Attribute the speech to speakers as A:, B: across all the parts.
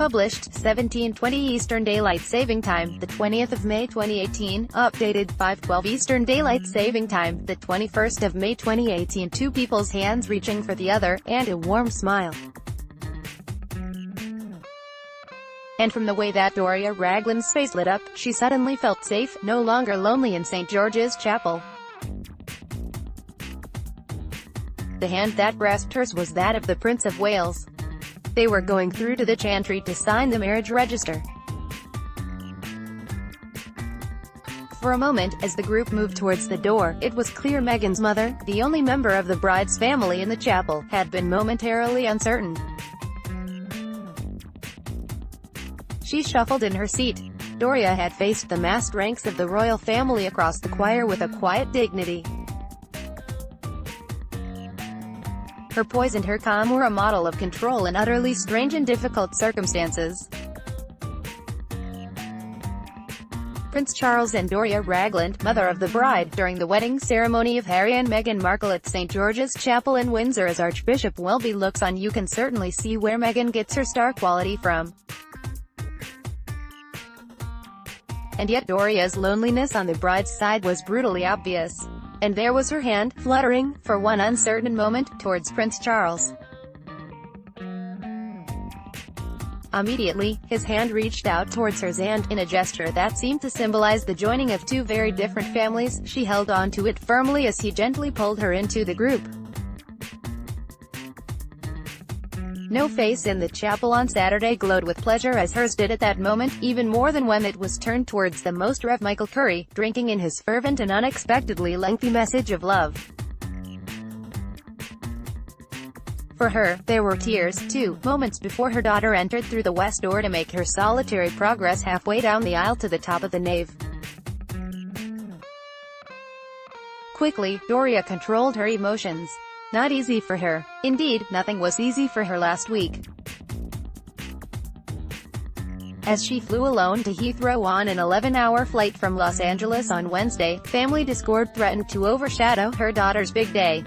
A: Published 17:20 Eastern Daylight Saving Time, the 20th of May 2018. Updated 5:12 Eastern Daylight Saving Time, the 21st of May 2018. Two people's hands reaching for the other, and a warm smile. And from the way that Doria Ragland's face lit up, she suddenly felt safe, no longer lonely in St. George's Chapel. The hand that grasped hers was that of the Prince of Wales. They were going through to the chantry to sign the marriage register. For a moment, as the group moved towards the door, it was clear Meghan's mother, the only member of the bride's family in the chapel, had been momentarily uncertain. She shuffled in her seat. Doria had faced the massed ranks of the royal family across the choir with a quiet dignity. Her poise and her calm were a model of control in utterly strange and difficult circumstances. Prince Charles and Doria Ragland, mother of the bride, during the wedding ceremony of Harry and Meghan Markle at St. George's Chapel in Windsor. As Archbishop Welby looks on, you can certainly see where Meghan gets her star quality from. And yet Doria's loneliness on the bride's side was brutally obvious. And there was her hand, fluttering, for one uncertain moment, towards Prince Charles. Immediately, his hand reached out towards hers and, in a gesture that seemed to symbolize the joining of two very different families, she held on to it firmly as he gently pulled her into the group. No face in the chapel on Saturday glowed with pleasure as hers did at that moment, even more than when it was turned towards the Most Rev Michael Curry, drinking in his fervent and unexpectedly lengthy message of love. For her, there were tears, too, moments before her daughter entered through the west door to make her solitary progress halfway down the aisle to the top of the nave. Quickly, Doria controlled her emotions. Not easy for her. Indeed, nothing was easy for her last week. As she flew alone to Heathrow on an 11-hour flight from Los Angeles on Wednesday, family discord threatened to overshadow her daughter's big day.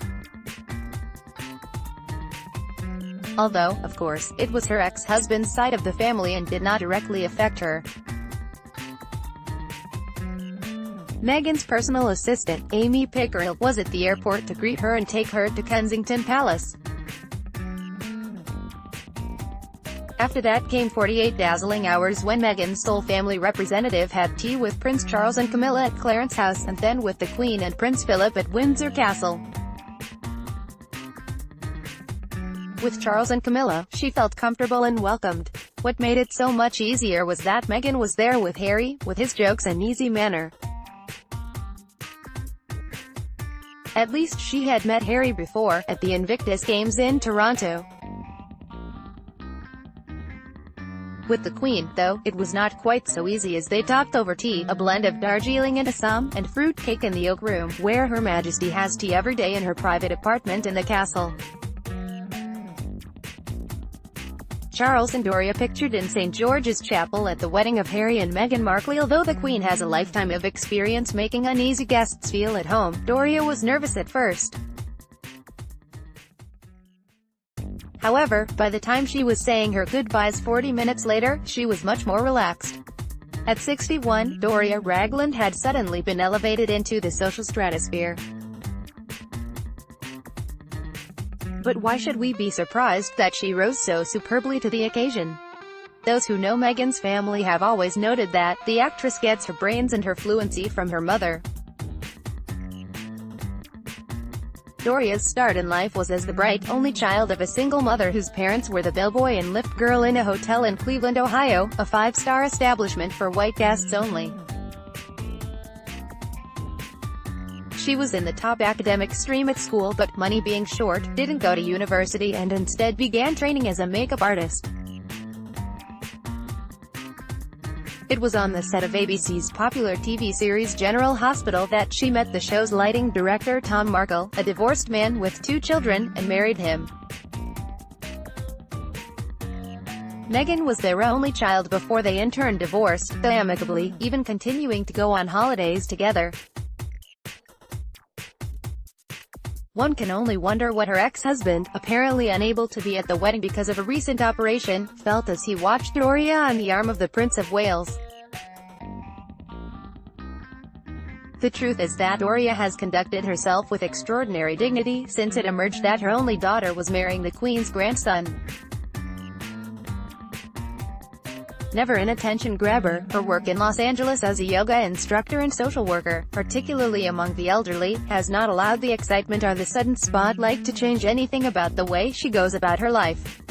A: Although, of course, it was her ex-husband's side of the family and did not directly affect her. Meghan's personal assistant, Amy Pickerel, was at the airport to greet her and take her to Kensington Palace. After that came 48 dazzling hours when Meghan's sole family representative had tea with Prince Charles and Camilla at Clarence House, and then with the Queen and Prince Philip at Windsor Castle. With Charles and Camilla, she felt comfortable and welcomed. What made it so much easier was that Meghan was there with Harry, with his jokes and easy manner. At least she had met Harry before, at the Invictus Games in Toronto. With the Queen, though, it was not quite so easy as they talked over tea, a blend of Darjeeling and Assam, and fruit cake in the Oak Room, where Her Majesty has tea every day in her private apartment in the castle. Charles and Doria pictured in St. George's Chapel at the wedding of Harry and Meghan Markle. Although the Queen has a lifetime of experience making uneasy guests feel at home, Doria was nervous at first. However, by the time she was saying her goodbyes 40 minutes later, she was much more relaxed. At 61, Doria Ragland had suddenly been elevated into the social stratosphere. But why should we be surprised that she rose so superbly to the occasion? Those who know Meghan's family have always noted that the actress gets her brains and her fluency from her mother. Doria's start in life was as the bright, only child of a single mother whose parents were the bellboy and lift girl in a hotel in Cleveland, Ohio, a five-star establishment for white guests only. She was in the top academic stream at school, but, money being short, didn't go to university and instead began training as a makeup artist. It was on the set of ABC's popular TV series General Hospital that she met the show's lighting director Tom Markle, a divorced man with 2 children, and married him. Meghan was their only child before they in turn divorced, though amicably, even continuing to go on holidays together. One can only wonder what her ex-husband, apparently unable to be at the wedding because of a recent operation, felt as he watched Doria on the arm of the Prince of Wales. The truth is that Doria has conducted herself with extraordinary dignity since it emerged that her only daughter was marrying the Queen's grandson. Never an attention grabber, her work in Los Angeles as a yoga instructor and social worker, particularly among the elderly, has not allowed the excitement or the sudden spotlight to change anything about the way she goes about her life.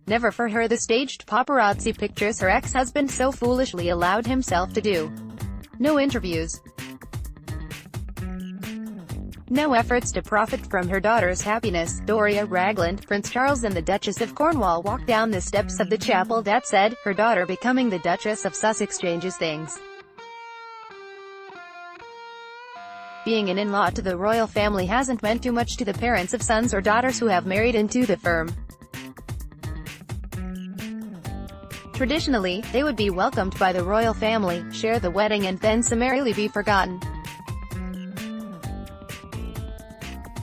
A: Never for her the staged paparazzi pictures her ex-husband so foolishly allowed himself to do. No interviews. No efforts to profit from her daughter's happiness. Doria Ragland, Prince Charles and the Duchess of Cornwall walk down the steps of the chapel. That said, her daughter becoming the Duchess of Sussex changes things. Being an in-law to the royal family hasn't meant too much to the parents of sons or daughters who have married into the firm. Traditionally, they would be welcomed by the royal family, share the wedding and then summarily be forgotten.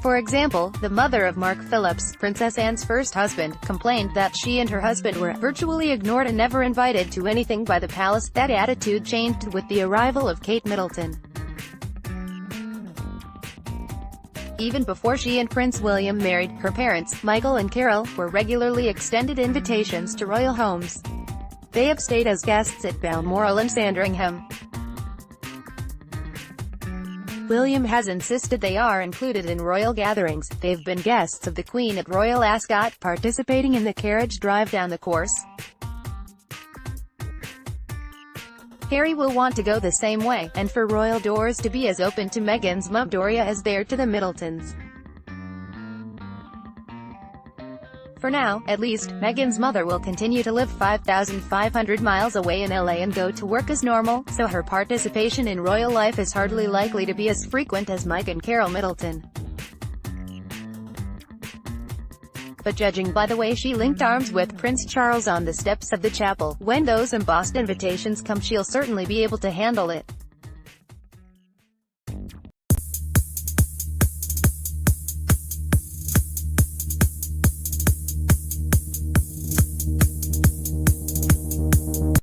A: For example, the mother of Mark Phillips, Princess Anne's first husband, complained that she and her husband were virtually ignored and never invited to anything by the palace. That attitude changed with the arrival of Kate Middleton. Even before she and Prince William married, her parents, Michael and Carol, were regularly extended invitations to royal homes. They have stayed as guests at Balmoral and Sandringham. William has insisted they are included in royal gatherings. They've been guests of the Queen at Royal Ascot, participating in the carriage drive down the course. Harry will want to go the same way, and for royal doors to be as open to Meghan's mum Doria as they are to the Middletons. For now, at least, Meghan's mother will continue to live 5,500 miles away in LA and go to work as normal, so her participation in royal life is hardly likely to be as frequent as Mike and Carol Middleton. But judging by the way she linked arms with Prince Charles on the steps of the chapel, when those embossed invitations come, she'll certainly be able to handle it.